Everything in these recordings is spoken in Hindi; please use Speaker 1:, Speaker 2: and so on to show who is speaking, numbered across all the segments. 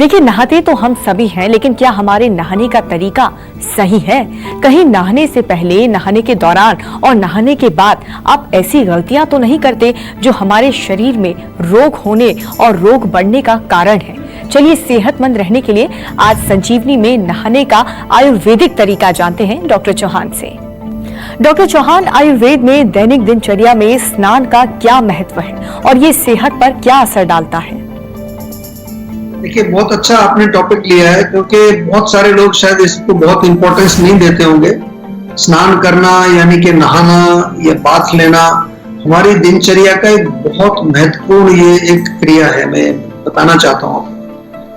Speaker 1: देखिए, नहाते तो हम सभी हैं, लेकिन क्या हमारे नहाने का तरीका सही है? कहीं नहाने से पहले, नहाने के दौरान और नहाने के बाद आप ऐसी गलतियां तो नहीं करते जो हमारे शरीर में रोग होने और रोग बढ़ने का कारण है? चलिए, सेहतमंद रहने के लिए आज संजीवनी में नहाने का आयुर्वेदिक तरीका जानते हैं डॉक्टर चौहान से। डॉक्टर चौहान, आयुर्वेद में दैनिक दिनचर्या में स्नान का क्या महत्व है और ये सेहत पर क्या असर डालता है?
Speaker 2: देखिए, बहुत अच्छा आपने टॉपिक लिया है, क्योंकि बहुत सारे लोग शायद इसको बहुत इंपॉर्टेंस नहीं देते होंगे। स्नान करना यानी कि नहाना या बाथ लेना हमारी दिनचर्या का एक बहुत महत्वपूर्ण ये एक क्रिया है। मैं बताना चाहता हूँ,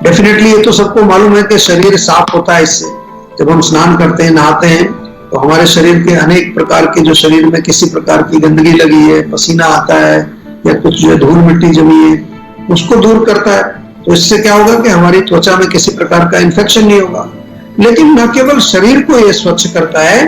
Speaker 2: डेफिनेटली ये तो सबको मालूम है कि शरीर साफ होता है इससे। जब हम स्नान करते हैं, नहाते हैं, तो हमारे शरीर के अनेक प्रकार के, जो शरीर में किसी प्रकार की गंदगी लगी है, पसीना आता है या कुछ जो धूल मिट्टी जमी है, उसको दूर करता है। तो इससे क्या होगा कि हमारी त्वचा में किसी प्रकार का इन्फेक्शन नहीं होगा। लेकिन न केवल शरीर को ये स्वच्छ करता है,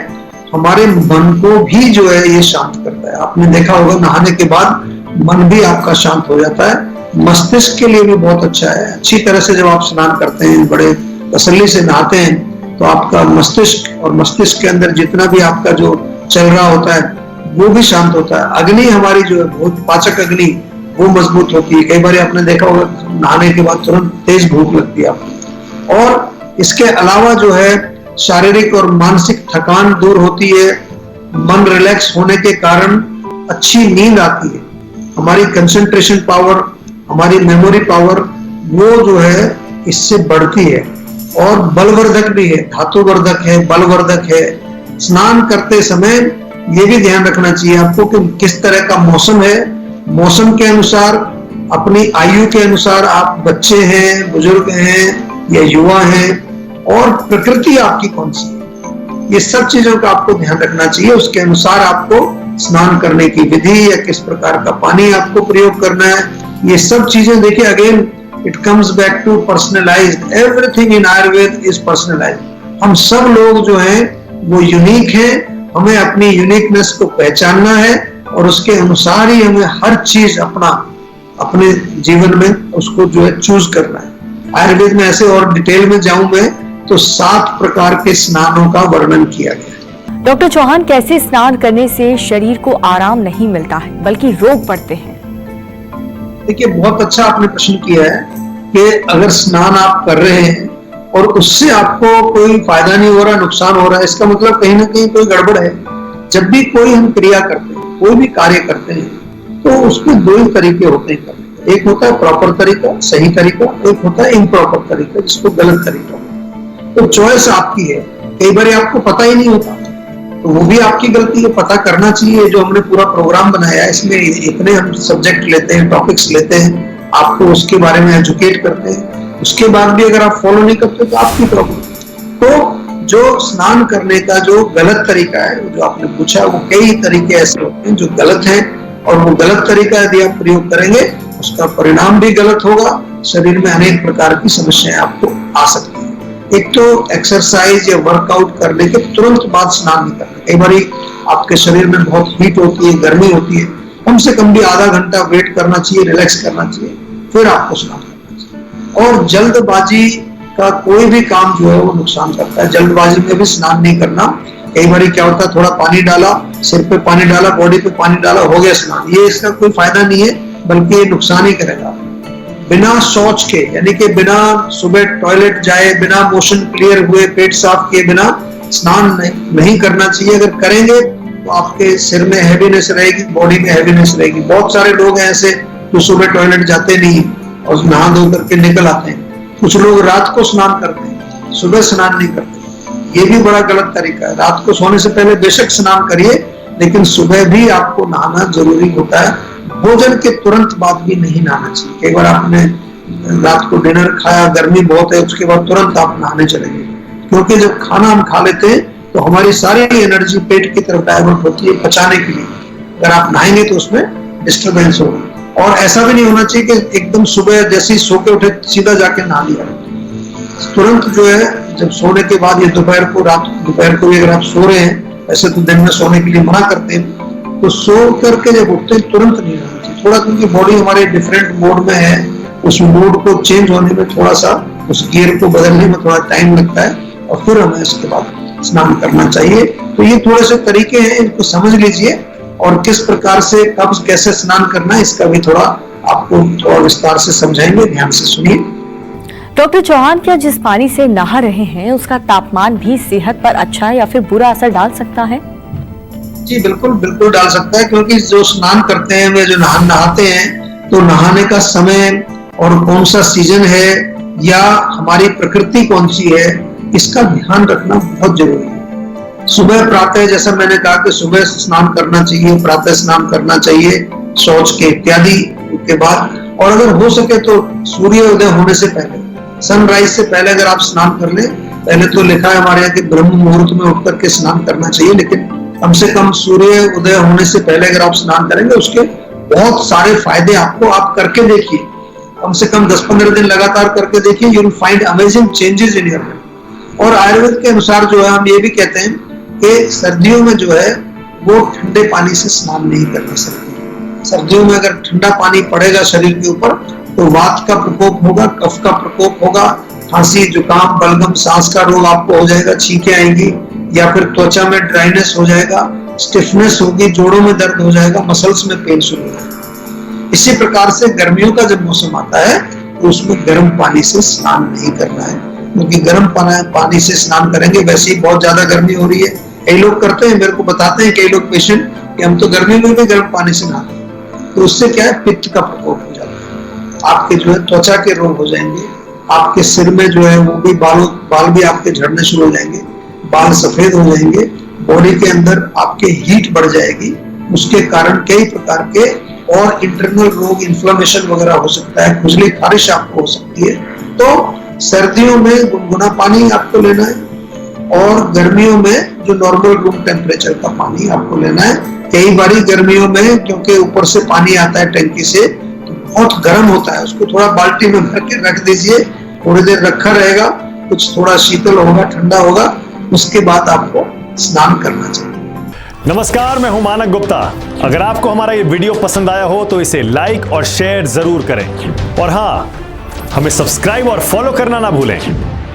Speaker 2: हमारे मन को भी जो है ये शांत करता है। आपने देखा होगा, नहाने के बाद मन भी आपका शांत हो जाता है। मस्तिष्क के लिए भी बहुत अच्छा है। अच्छी तरह से जब आप स्नान करते हैं, बड़े तसल्ली से नहाते हैं, तो आपका मस्तिष्क और मस्तिष्क के अंदर जितना भी आपका जो चल रहा होता है वो भी शांत होता है। अग्नि हमारी जो है, बहुत पाचक अग्नि, वो मजबूत होती है। कई बार आपने देखा होगा, नहाने के बाद तुरंत तेज भूख लगती है आपको। और इसके अलावा जो है शारीरिक और मानसिक थकान दूर होती है। मन रिलैक्स होने के कारण अच्छी नींद आती है। हमारी कंसंट्रेशन पावर, हमारी मेमोरी पावर, वो जो है इससे बढ़ती है। और बलवर्धक भी है, धातुवर्धक है, बलवर्धक है। स्नान करते समय ये भी ध्यान रखना चाहिए आपको कि किस तरह का मौसम है। मौसम के अनुसार, अपनी आयु के अनुसार, आप बच्चे हैं, बुजुर्ग हैं या युवा हैं, और प्रकृति आपकी कौन सी है, ये सब चीजों का आपको ध्यान रखना चाहिए। उसके अनुसार आपको स्नान करने की विधि या किस प्रकार का पानी आपको प्रयोग करना है, ये सब चीजें देखिए, again it comes back to personalised. Everything in Ayurveda is personalised. हम सब लोग जो हैं वो यूनिक हैं। हमें अपनी यूनिकनेस को पहचानना है और उसके अनुसार ही हमें हर चीज अपने जीवन में उसको जो है चूज करना है। आयुर्वेद में ऐसे, और डिटेल में जाऊं मैं तो 7 प्रकार के स्नानों का वर्णन किया गया।
Speaker 1: डॉक्टर चौहान, कैसे स्नान करने से शरीर को आराम नहीं मिलता है बल्कि रोग बढ़ते हैं?
Speaker 2: देखिए, बहुत अच्छा आपने प्रश्न किया है कि अगर स्नान आप कर रहे हैं और उससे आपको कोई फायदा नहीं हो रहा, नुकसान हो रहा है, इसका मतलब कहीं ना कहीं कोई गड़बड़ है। जब भी कोई हम क्रिया करते हैं, कोई भी कार्य करते हैं, तो उसके 2 ही तरीके होते हैं करने के। एक होता है प्रॉपर तरीका, सही तरीका, एक होता है इम्प्रॉपर तरीका, जिसको गलत तरीका। तो चॉइस आपकी है। कई बार आपको पता ही नहीं होता, तो वो भी आपकी गलती है। पता करना चाहिए। जो हमने पूरा प्रोग्राम बनाया है, इसमें इतने हम सब्जेक्ट लेते हैं, टॉपिक्स लेते हैं, आपको उसके बारे में एजुकेट करते हैं। उसके बाद भी अगर आप फॉलो नहीं करते तो आपकी प्रॉब्लम। तो जो स्नान करने का जो गलत तरीका है, जो आपने पूछा, वो कई तरीके ऐसे होते हैं जो गलत हैं, और वो गलत तरीका यदि आप प्रयोग करेंगे, उसका परिणाम भी गलत होगा। शरीर में अनेक प्रकार की समस्याएं आपको आ सकती हैं। एक तो एक्सरसाइज या वर्कआउट करने के तुरंत बाद स्नान नहीं करना। कई बार आपके शरीर में बहुत हीट होती है, गर्मी होती है, कम से कम भी आधा घंटा वेट करना चाहिए, रिलैक्स करना चाहिए, फिर आपको स्नान करना चाहिए। और जल्दबाजी का कोई भी काम जो है वो नुकसान करता है। जल्दबाजी में भी स्नान नहीं करना। कई बार क्या होता है, थोड़ा पानी डाला, सिर पे पानी डाला, बॉडी पे पानी डाला, हो गया स्नान। ये इसका कोई फायदा नहीं है, बल्कि ये नुकसान ही करेगा। बिना शौच के, यानी कि बिना सुबह टॉयलेट जाए, बिना मोशन क्लियर हुए, पेट साफ किए बिना स्नान नहीं करना चाहिए। अगर करेंगे तो आपके सिर में हैवीनेस रहेगी, बॉडी में हैवीनेस रहेगी। बहुत सारे लोग हैं ऐसे जो सुबह टॉयलेट जाते नहीं और नहा धो करके निकल आते हैं। कुछ लोग रात को स्नान करते हैं, सुबह स्नान नहीं करते। ये भी बड़ा गलत तरीका है। रात को सोने से पहले बेशक स्नान करिए, लेकिन सुबह भी आपको नहाना जरूरी होता है। भोजन के तुरंत बाद भी नहीं नहाना चाहिए। कई बार आपने रात को डिनर खाया, गर्मी बहुत है, उसके बाद तुरंत आप नहाने चले गए, क्योंकि जब खाना हम खा लेते हैं तो हमारी सारी एनर्जी पेट की तरफ डाइवर्ट होती है पचाने के लिए। अगर आप नहाएंगे तो उसमें डिस्टर्बेंस होगा। और ऐसा भी नहीं होना चाहिए कि एकदम सुबह जैसे ही सो के उठे सीधा जाके नहा लिया। तुरंत जो है, जब सोने के बाद, ये दोपहर को भी अगर आप सो रहे हैं, ऐसे तो दिन में सोने के लिए मना करते हैं, तो सो करके जब उठते हैं तुरंत नहीं रहना चाहिए। थोड़ा, क्योंकि बॉडी हमारे डिफरेंट मोड में है, उस मोड को चेंज होने में थोड़ा सा उस गियर को बदलने में थोड़ा टाइम लगता है और फिर हमें उसके बाद स्नान करना चाहिए। तो ये थोड़े से तरीके हैं, इनको समझ लीजिए और किस प्रकार से कब कैसे स्नान करना है इसका भी थोड़ा आपको थोड़ा विस्तार से समझाएंगे, ध्यान से सुनिए।
Speaker 1: डॉक्टर चौहान, क्या जिस पानी से नहा रहे हैं उसका तापमान भी सेहत पर अच्छा या फिर बुरा असर डाल सकता है?
Speaker 2: जी बिल्कुल बिल्कुल डाल सकता है, क्योंकि जो स्नान करते हैं वे जो नहाते हैं तो नहाने का समय और कौन सा सीजन है या हमारी प्रकृति कौन सी है इसका ध्यान रखना बहुत जरूरी है। सुबह प्रातः, जैसा मैंने कहा कि सुबह स्नान करना चाहिए, प्रातः स्नान करना चाहिए शौच के इत्यादि के बाद, और अगर हो सके तो सूर्योदय होने से पहले, सनराइज से पहले अगर आप स्नान कर ले। पहले तो लिखा है हमारे यहाँ कि ब्रह्म मुहूर्त में उठ करके स्नान करना चाहिए, लेकिन कम से कम सूर्य उदय होने से पहले अगर आप स्नान करेंगे उसके बहुत सारे फायदे आपको, आप करके देखिए, कम से कम 10-15 दिन लगातार करके देखिए, you will find amazing changes in your life. और आयुर्वेद के अनुसार जो है हम ये भी कहते हैं कि सर्दियों में जो है वो ठंडे पानी से स्नान नहीं करना चाहिए। सर्दियों में अगर ठंडा पानी पड़ेगा शरीर के ऊपर तो वात का प्रकोप होगा, कफ का प्रकोप होगा, खांसी, जुकाम, बलगम, सांस का रोग आपको हो जाएगा, छींकें आएंगी, या फिर त्वचा में ड्राइनेस हो जाएगा, स्टिफनेस होगी, जोड़ों में दर्द हो जाएगा, मसल्स में पेन शुरू हो जाएगा। इसी प्रकार से गर्मियों का जब मौसम आता है तो उसमें गर्म पानी से स्नान नहीं करना है, क्योंकि गर्म पानी से स्नान करेंगे, वैसे ही बहुत ज्यादा गर्मी हो रही है, कई लोग करते हैं, मेरे को बताते हैं कई लोग पेशेंट कि हम तो गर्मी में भी गर्म पानी से नहाते हैं, तो उससे क्या है, पित्त का प्रकोप हो जाता है, आपके जो है त्वचा के रोग हो जाएंगे, आपके सिर में जो है वो भी बाल भी आपके झड़ने शुरू हो जाएंगे, बाल सफेद हो जाएंगे, बॉडी के अंदर आपके हीट बढ़ जाएगी, उसके कारण कई प्रकार के और इंटरनल रोग, इन्फ्लेमेशन वगैरह हो सकता है, खुजली खारिश आपको हो सकती है। तो सर्दियों में गुनगुना पानी आपको लेना है और गर्मियों में जो नॉर्मल रूम टेम्परेचर का पानी आपको लेना है। कई बारी गर्मियों में क्योंकि ऊपर से पानी आता है टंकी से तो बहुत गर्म होता है, उसको थोड़ा बाल्टी में भर के रख दीजिए, थोड़ी देर रखा रहेगा, कुछ थोड़ा शीतल होगा, ठंडा होगा, उसके बाद आपको स्नान करना चाहिए।
Speaker 3: नमस्कार, मैं हूं मानक गुप्ता। अगर आपको हमारा ये वीडियो पसंद आया हो तो इसे लाइक और शेयर जरूर करें, और हाँ, हमें सब्सक्राइब और फॉलो करना ना भूलें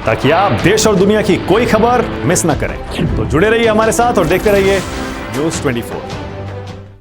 Speaker 3: ताकि आप देश और दुनिया की कोई खबर मिस ना करें। तो जुड़े रहिए हमारे साथ और देखते रहिए News 24।